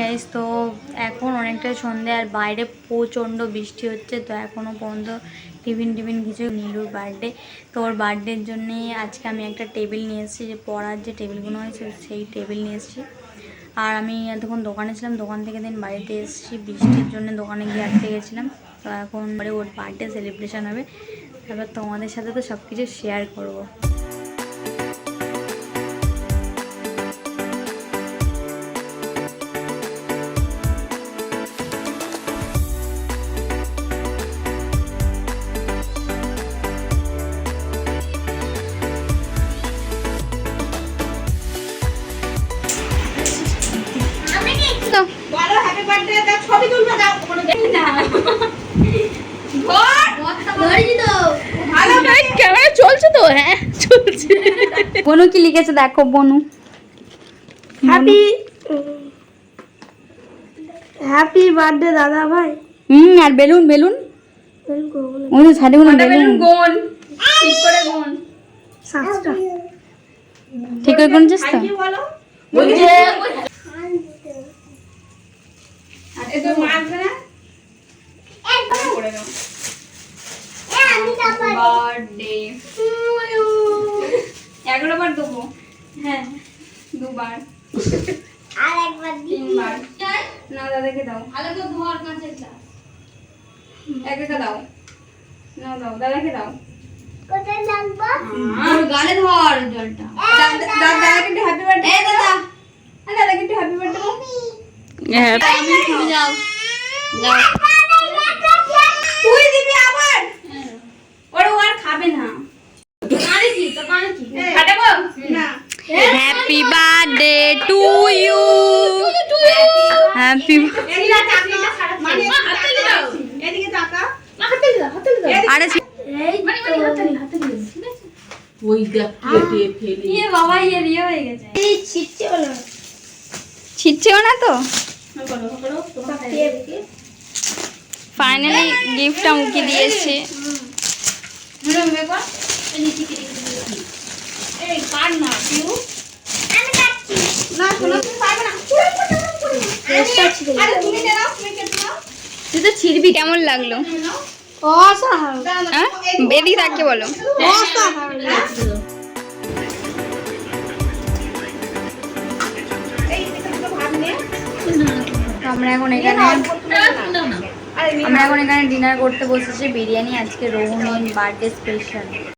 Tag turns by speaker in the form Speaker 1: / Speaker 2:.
Speaker 1: Guys. তো এখন অনেকটা সন্ধ্যে আর বাইরে প্রচণ্ড বৃষ্টি হচ্ছে। তো এখনও পর্যন্ত টিফিন কিছু নীলুর বার্থডে। তো ওর বার্থডের জন্যে আজকে আমি একটা টেবিল নিয়ে এসেছি, যে পড়ার যে টেবিলগুলো হয়েছে সেই টেবিল নিয়ে এসেছি। আর আমি এতক্ষণ দোকানে ছিলাম, দোকান থেকে দিন বাড়িতে এসেছি, বৃষ্টির জন্য দোকানে গিয়ে আটকে গেছিলাম। তো এখন ওর বার্থডে সেলিব্রেশন হবে, তারপর তোমাদের সাথে তো সব কিছু শেয়ার করবো।
Speaker 2: ক্যামেরা চলছে তো? হ্যাঁ চলছে।
Speaker 1: বনু কি লিখেছে দেখো, বনু
Speaker 3: হ্যাপি বার্থডে দাদা ভাই।
Speaker 1: আর বেলুন ওই তো ছাড়িগুলো বেলুন
Speaker 2: গোন ঠিক করে গোন।
Speaker 3: সাতটা
Speaker 1: ঠিক করে গুনছিস তো?
Speaker 2: ওই যে আরে তো মারবে না করে দাও। বার্থডে 11 বার দেবো। হ্যাঁ 2 বার
Speaker 3: আর একবার
Speaker 2: 3 বার। না দাদাকে দাও। আলো তো ধর কাঁচের গ্লাস। একা দাও। না দাও দাদাকে দাও।
Speaker 3: কোথায় লাগবে?
Speaker 2: আর গালে ধর জলটা। দাদাকে একটু হ্যাপি বার্থডে। এই দাদা। দাদাকে একটু হ্যাপি বার্থডে বল।
Speaker 1: তুমি যাও যাও।
Speaker 2: তুই দিবি আবার। ওরে ও আর খাবে না। কানে কি তো কানে কি? ফাটাবো? না।
Speaker 1: Happy birthday to you. Happy
Speaker 2: এদিকে তাকা। মানে হাতে দাও। এদিকে তাকা। হাতে দাও, হাতে দাও।
Speaker 1: আরে
Speaker 3: এই
Speaker 2: মানে হাতে দাও। ঠিক আছে?
Speaker 4: ওই দেখ প্লেটে ফেলি।
Speaker 2: ইয়ে বাবা ইয়ে হয়ে গেছে।
Speaker 3: এই ছিটছে বলো
Speaker 1: ছিটছেও না তো।
Speaker 2: করো তোমার
Speaker 1: ফাইনালি গিফটটা মুখে দিয়েছে।
Speaker 2: এই কার না পিউ।
Speaker 3: আমি কাটছি
Speaker 2: না শোনো তুমি পারবে না।
Speaker 3: চেষ্টা ছিল
Speaker 2: আরে তুমি নাও, তুমি কেটে নাও।
Speaker 1: তুই তো ছিড়বি। কেমন লাগলো?
Speaker 2: তুমি নাও।
Speaker 3: অসাধারণ
Speaker 1: হ্যাঁ এদিকে তাকিয়ে বলো।
Speaker 3: অসাধারণ
Speaker 2: এই এটা তো ভাত নে।
Speaker 1: তো আমরা এখন এখানে ডিনার করতে বসেছি। বিরিয়ানি আজকে রোহনের বার্থডে স্পেশাল।